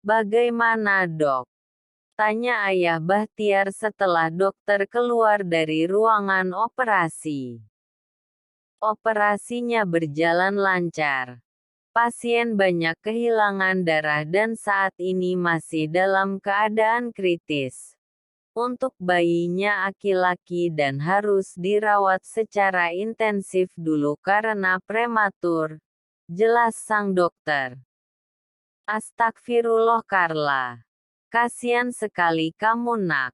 Bagaimana dok? Tanya ayah Bahtiar setelah dokter keluar dari ruangan operasi. Operasinya berjalan lancar. Pasien banyak kehilangan darah dan saat ini masih dalam keadaan kritis. Untuk bayinya laki-laki dan harus dirawat secara intensif dulu karena prematur, jelas sang dokter. Astagfirullah Carla. Kasian sekali kamu nak.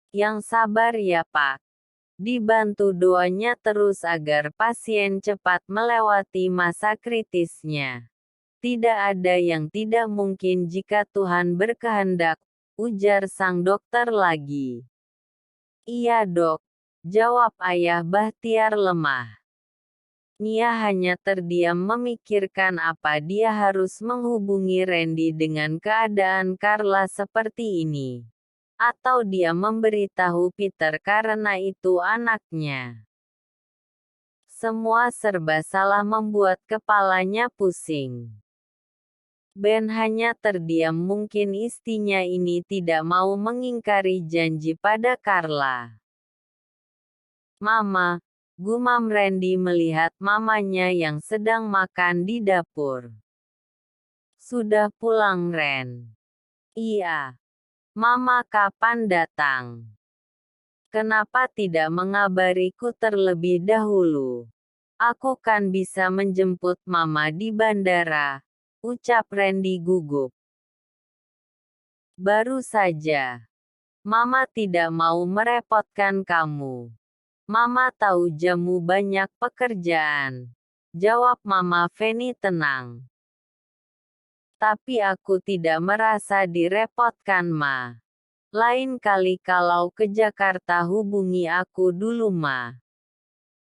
Yang sabar ya Pak. Dibantu doanya terus agar pasien cepat melewati masa kritisnya. Tidak ada yang tidak mungkin jika Tuhan berkehendak, ujar sang dokter lagi. Iya dok, jawab ayah Bahtiar lemah. Nia hanya terdiam memikirkan apa dia harus menghubungi Randy dengan keadaan Carla seperti ini. Atau dia memberitahu Peter karena itu anaknya. Semua serba salah membuat kepalanya pusing. Ben hanya terdiam mungkin istrinya ini tidak mau mengingkari janji pada Carla. Mama, gumam Randy melihat mamanya yang sedang makan di dapur. Sudah pulang Ren? Iya. Mama kapan datang? Kenapa tidak mengabariku terlebih dahulu? Aku kan bisa menjemput Mama di bandara, ucap Randy gugup. Baru saja. Mama tidak mau merepotkan kamu. Mama tahu jamu banyak pekerjaan. Jawab Mama Feni tenang. Tapi aku tidak merasa direpotkan Ma. Lain kali kalau ke Jakarta hubungi aku dulu Ma.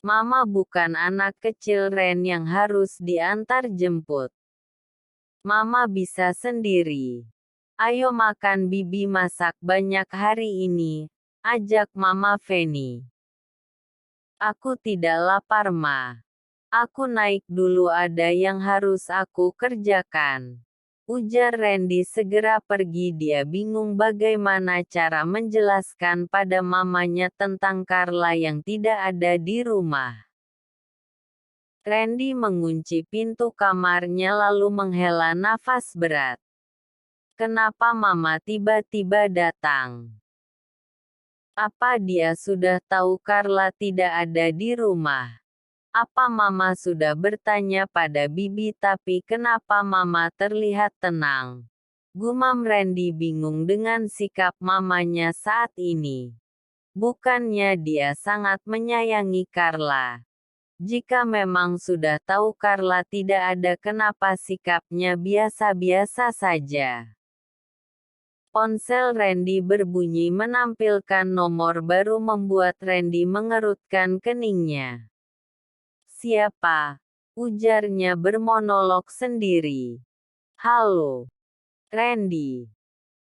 Mama bukan anak kecil Ren yang harus diantar jemput. Mama bisa sendiri. Ayo makan Bibi masak banyak hari ini, ajak Mama Feni. Aku tidak lapar Ma. Aku naik dulu ada yang harus aku kerjakan. Ujar Randy segera pergi dia bingung bagaimana cara menjelaskan pada mamanya tentang Carla yang tidak ada di rumah. Randy mengunci pintu kamarnya lalu menghela nafas berat. Kenapa Mama tiba-tiba datang? Apa dia sudah tahu Carla tidak ada di rumah? Apa Mama sudah bertanya pada Bibi tapi kenapa Mama terlihat tenang? Gumam Randy bingung dengan sikap mamanya saat ini. Bukannya dia sangat menyayangi Carla. Jika memang sudah tahu Carla tidak ada kenapa sikapnya biasa-biasa saja. Ponsel Randy berbunyi menampilkan nomor baru membuat Randy mengerutkan keningnya. Siapa? Ujarnya bermonolog sendiri. Halo. Randy.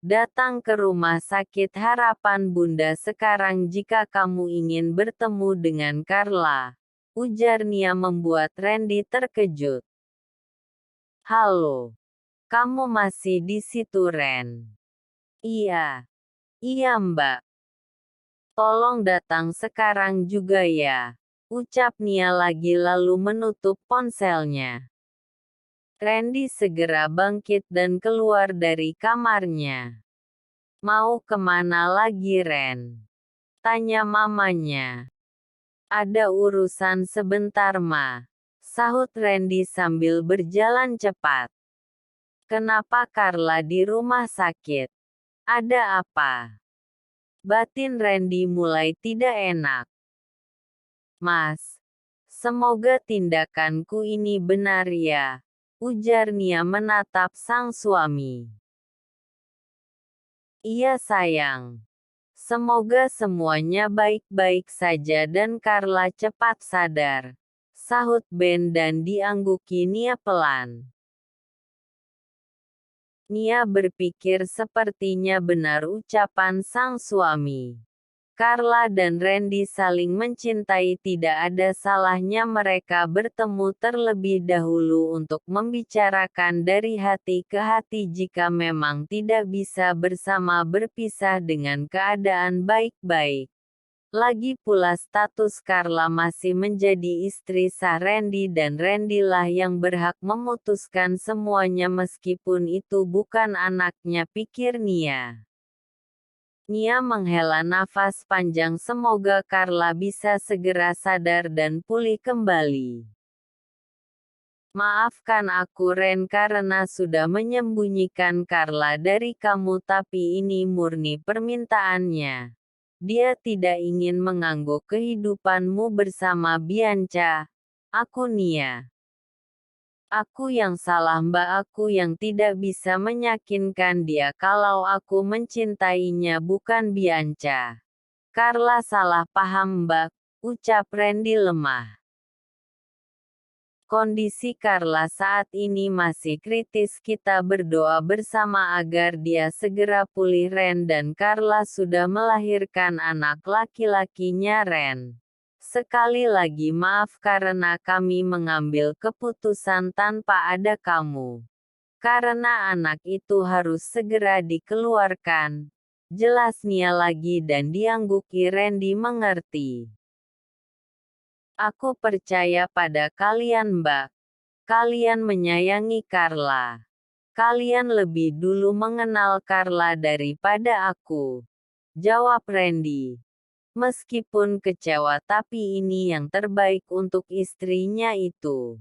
Datang ke rumah sakit Harapan Bunda sekarang jika kamu ingin bertemu dengan Carla. Ujar Nia membuat Randy terkejut. Halo. Kamu masih di situ Ren? Iya. Iya Mbak. Tolong datang sekarang juga ya. Ucap Nia lagi lalu menutup ponselnya. Randy segera bangkit dan keluar dari kamarnya. Mau kemana lagi Ren? Tanya mamanya. Ada urusan sebentar Ma. Sahut Randy sambil berjalan cepat. Kenapa Carla di rumah sakit? Ada apa? Batin Randy mulai tidak enak. Mas, semoga tindakanku ini benar ya, ujar Nia menatap sang suami. Iya sayang. Semoga semuanya baik-baik saja dan Carla cepat sadar, sahut Ben dan diangguki Nia pelan. Nia berpikir sepertinya benar ucapan sang suami. Carla dan Randy saling mencintai, tidak ada salahnya mereka bertemu terlebih dahulu untuk membicarakan dari hati ke hati jika memang tidak bisa bersama berpisah dengan keadaan baik-baik. Lagi pula status Carla masih menjadi istri sah Randy dan Randy lah yang berhak memutuskan semuanya meskipun itu bukan anaknya, pikir Nia. Nia menghela nafas panjang, semoga Carla bisa segera sadar dan pulih kembali. Maafkan aku Ren karena sudah menyembunyikan Carla dari kamu, tapi ini murni permintaannya. Dia tidak ingin mengganggu kehidupanmu bersama Bianca. Aku Nia. Aku yang salah Mbak, aku yang tidak bisa meyakinkan dia kalau aku mencintainya, bukan Bianca. Carla salah paham Mbak, ucap Randy lemah. Kondisi Carla saat ini masih kritis, kita berdoa bersama agar dia segera pulih. Ren dan Carla sudah melahirkan anak laki-lakinya. Ren, sekali lagi maaf karena kami mengambil keputusan tanpa ada kamu. Karena anak itu harus segera dikeluarkan. Jelas Nia lagi dan diangguki. Randy mengerti. Aku percaya pada kalian Mbak. Kalian menyayangi Carla. Kalian lebih dulu mengenal Carla daripada aku. Jawab Randy. Meskipun kecewa tapi ini yang terbaik untuk istrinya itu.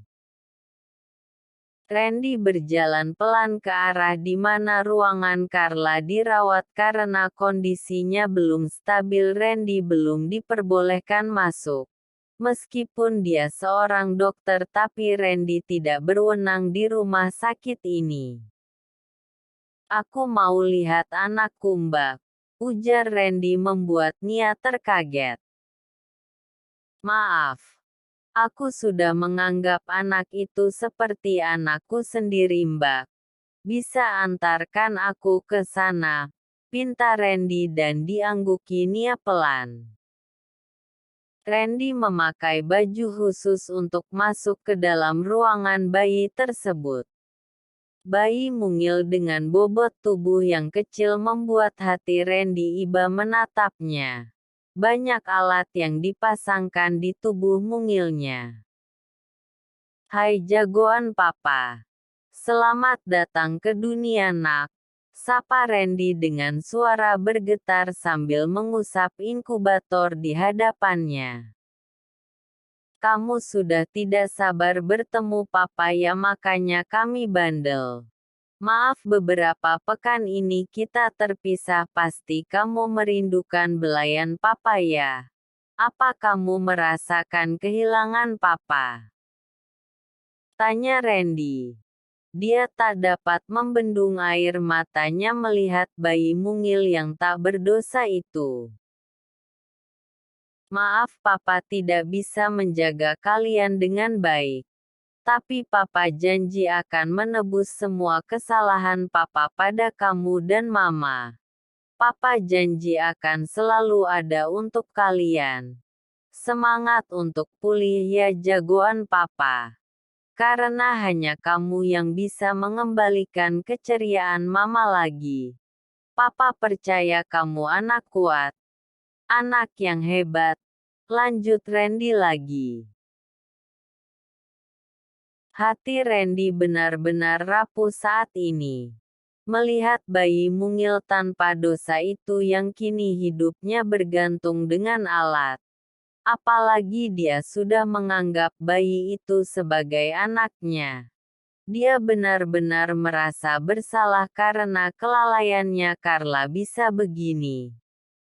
Randy berjalan pelan ke arah di mana ruangan Carla dirawat karena kondisinya belum stabil. Randy belum diperbolehkan masuk. Meskipun dia seorang dokter, tapi Randy tidak berwenang di rumah sakit ini. Aku mau lihat anakku Mbak, ujar Randy membuat Nia terkaget. Maaf. Aku sudah menganggap anak itu seperti anakku sendiri Mbak. Bisa antarkan aku ke sana? Pinta Randy dan diangguki Nia pelan. Randy memakai baju khusus untuk masuk ke dalam ruangan bayi tersebut. Bayi mungil dengan bobot tubuh yang kecil membuat hati Randy iba menatapnya. Banyak alat yang dipasangkan di tubuh mungilnya. Hai jagoan papa. Selamat datang ke dunia nak. Sapa Randy dengan suara bergetar sambil mengusap inkubator di hadapannya. Kamu sudah tidak sabar bertemu papa ya, makanya kami bandel. Maaf beberapa pekan ini kita terpisah, pasti kamu merindukan belayan papa ya. Apa kamu merasakan kehilangan papa? Tanya Randy. Dia tak dapat membendung air matanya melihat bayi mungil yang tak berdosa itu. Maaf papa tidak bisa menjaga kalian dengan baik. Tapi papa janji akan menebus semua kesalahan papa pada kamu dan mama. Papa janji akan selalu ada untuk kalian. Semangat untuk pulih ya jagoan papa. Karena hanya kamu yang bisa mengembalikan keceriaan mama lagi. Papa percaya kamu anak kuat. Anak yang hebat. Lanjut Randy lagi. Hati Randy benar-benar rapuh saat ini. Melihat bayi mungil tanpa dosa itu yang kini hidupnya bergantung dengan alat. Apalagi dia sudah menganggap bayi itu sebagai anaknya. Dia benar-benar merasa bersalah karena kelalaiannya. Carla bisa begini.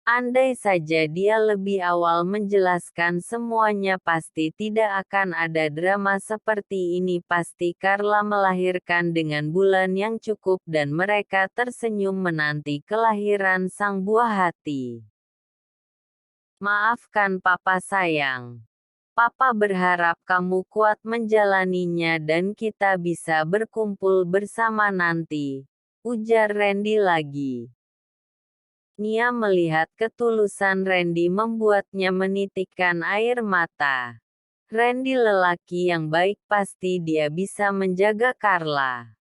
Andai saja dia lebih awal menjelaskan semuanya, pasti tidak akan ada drama seperti ini. Pasti Carla melahirkan dengan bulan yang cukup dan mereka tersenyum menanti kelahiran sang buah hati. Maafkan papa sayang. Papa berharap kamu kuat menjalaninya dan kita bisa berkumpul bersama nanti, ujar Randy lagi. Nia melihat ketulusan Randy membuatnya menitikkan air mata. Randy lelaki yang baik, pasti dia bisa menjaga Carla.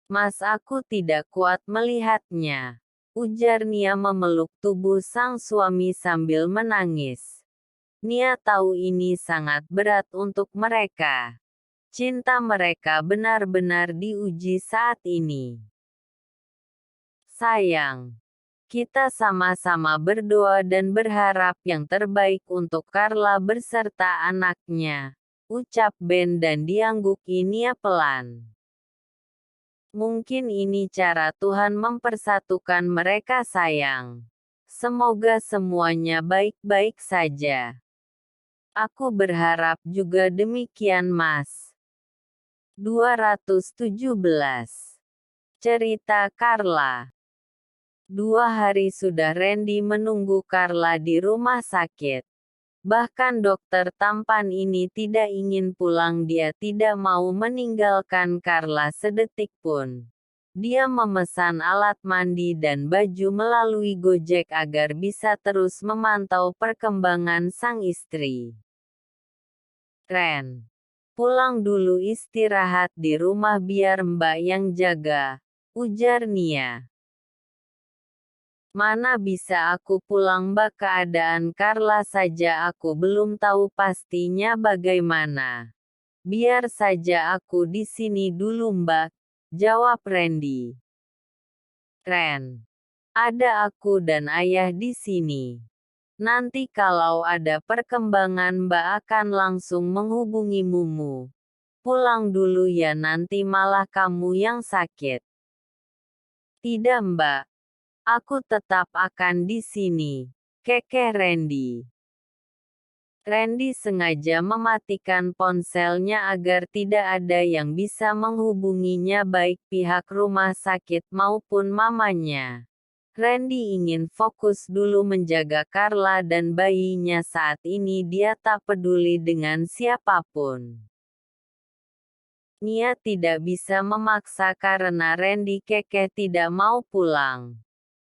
Mas, aku tidak kuat melihatnya, ujar Nia memeluk tubuh sang suami sambil menangis. Nia tahu ini sangat berat untuk mereka. Cinta mereka benar-benar diuji saat ini. Sayang, kita sama-sama berdoa dan berharap yang terbaik untuk Carla beserta anaknya, ucap Ben dan diangguki Nia pelan. Mungkin ini cara Tuhan mempersatukan mereka, sayang. Semoga semuanya baik-baik saja. Aku berharap juga demikian, Mas. 217. Cerita Carla. 2 hari sudah Randy menunggu Carla di rumah sakit. Bahkan dokter tampan ini tidak ingin pulang, dia tidak mau meninggalkan Carla sedetik pun. Dia memesan alat mandi dan baju melalui Gojek agar bisa terus memantau perkembangan sang istri. Ren, pulang dulu, istirahat di rumah biar Mbak yang jaga, ujar Nia. Mana bisa aku pulang, Mbak, keadaan Carla saja aku belum tahu pastinya bagaimana. Biar saja aku di sini dulu, Mbak, jawab Randy. Ren, ada aku dan ayah di sini. Nanti kalau ada perkembangan Mbak akan langsung menghubungi Mumu. Pulang dulu ya, nanti malah kamu yang sakit. Tidak, Mbak. Aku tetap akan di sini, kekeh Randy. Randy sengaja mematikan ponselnya agar tidak ada yang bisa menghubunginya, baik pihak rumah sakit maupun mamanya. Randy ingin fokus dulu menjaga Carla dan bayinya, saat ini dia tak peduli dengan siapapun. Nia tidak bisa memaksa karena Randy kekeh tidak mau pulang.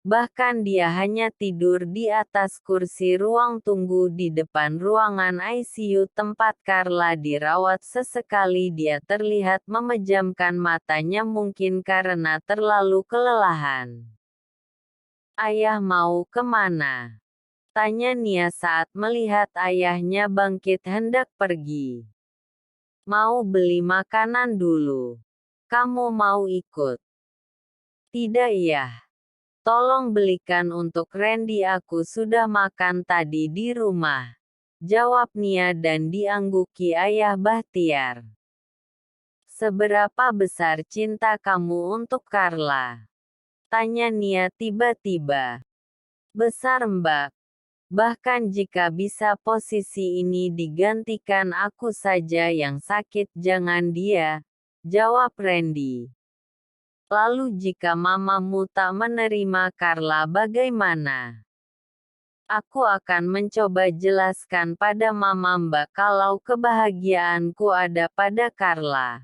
Bahkan dia hanya tidur di atas kursi ruang tunggu di depan ruangan ICU tempat Carla dirawat. Sesekali dia terlihat memejamkan matanya, mungkin karena terlalu kelelahan. Ayah mau kemana? Tanya Nia saat melihat ayahnya bangkit hendak pergi. Mau beli makanan dulu. Kamu mau ikut? Tidak ya. Tolong belikan untuk Randy, aku sudah makan tadi di rumah. Jawab Nia dan diangguki ayah Bahtiar. Seberapa besar cinta kamu untuk Carla? Tanya Nia tiba-tiba. Besar, Mbak. Bahkan jika bisa posisi ini digantikan aku saja yang sakit, jangan dia, jawab Randy. Lalu jika mamamu tak menerima Carla bagaimana? Aku akan mencoba jelaskan pada mama Mbak kalau kebahagiaanku ada pada Carla.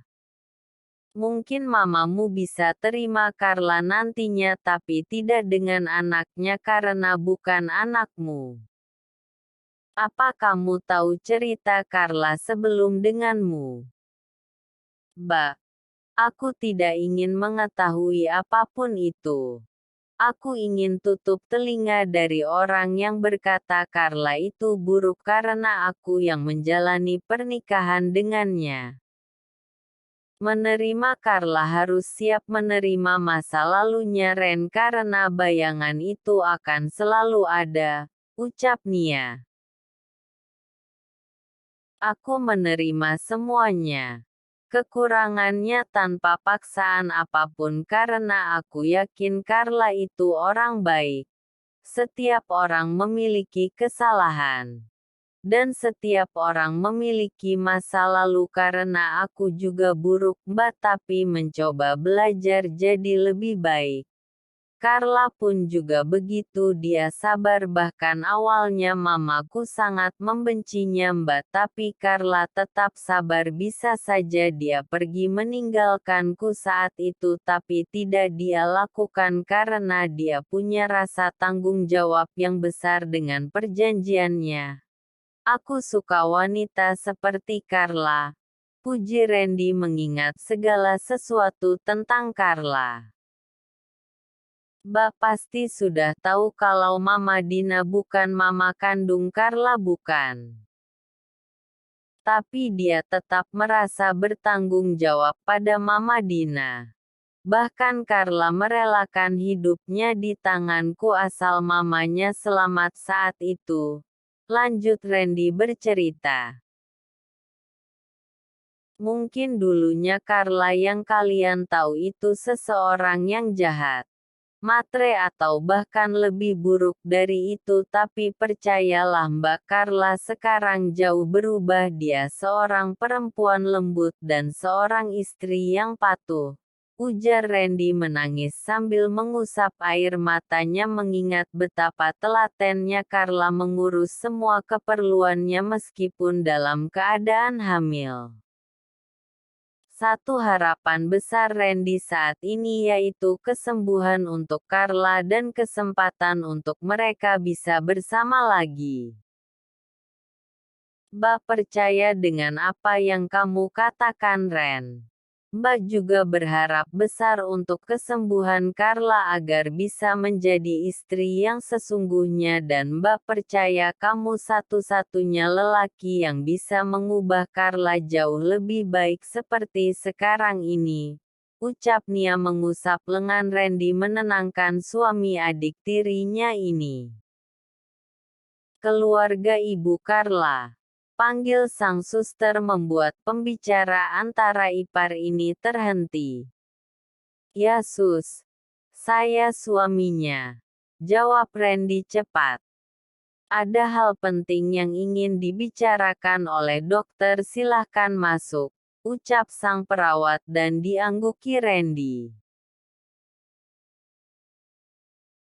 Mungkin mamamu bisa terima Carla nantinya, tapi tidak dengan anaknya karena bukan anakmu. Apa kamu tahu cerita Carla sebelum denganmu? Mbak, aku tidak ingin mengetahui apapun itu. Aku ingin tutup telinga dari orang yang berkata Carla itu buruk karena aku yang menjalani pernikahan dengannya. Menerima Carla harus siap menerima masa lalunya Ren, karena bayangan itu akan selalu ada, ucap Nia. Aku menerima semuanya. Kekurangannya tanpa paksaan apapun karena aku yakin Carla itu orang baik. Setiap orang memiliki kesalahan. Dan setiap orang memiliki masa lalu karena aku juga buruk, Mbak, tapi mencoba belajar jadi lebih baik. Carla pun juga begitu, dia sabar, bahkan awalnya mamaku sangat membencinya Mbak, tapi Carla tetap sabar. Bisa saja dia pergi meninggalkanku saat itu, tapi tidak dia lakukan karena dia punya rasa tanggung jawab yang besar dengan perjanjiannya. Aku suka wanita seperti Carla, puji Randy mengingat segala sesuatu tentang Carla. Mbak pasti sudah tahu kalau Mama Dina bukan mama kandung Carla, bukan? Tapi dia tetap merasa bertanggung jawab pada Mama Dina. Bahkan Carla merelakan hidupnya di tanganku asal mamanya selamat saat itu. Lanjut Randy bercerita. Mungkin dulunya Carla yang kalian tahu itu seseorang yang jahat, matre, atau bahkan lebih buruk dari itu, tapi percayalah Mbak, Carla sekarang jauh berubah. Dia seorang perempuan lembut dan seorang istri yang patuh, ujar Randy menangis sambil mengusap air matanya mengingat betapa telatennya Carla mengurus semua keperluannya meskipun dalam keadaan hamil. Satu harapan besar Randy saat ini yaitu kesembuhan untuk Carla dan kesempatan untuk mereka bisa bersama lagi. Mbak percaya dengan apa yang kamu katakan, Ren. Mbak juga berharap besar untuk kesembuhan Carla agar bisa menjadi istri yang sesungguhnya, dan Mbak percaya kamu satu-satunya lelaki yang bisa mengubah Carla jauh lebih baik seperti sekarang ini, ucap Nia mengusap lengan Randy menenangkan suami adik tirinya ini. Keluarga Ibu Carla, panggil sang suster, membuat pembicara antara ipar ini terhenti. Ya sus, saya suaminya, jawab Randy cepat. Ada hal penting yang ingin dibicarakan oleh dokter, silahkan masuk, ucap sang perawat dan diangguki Randy.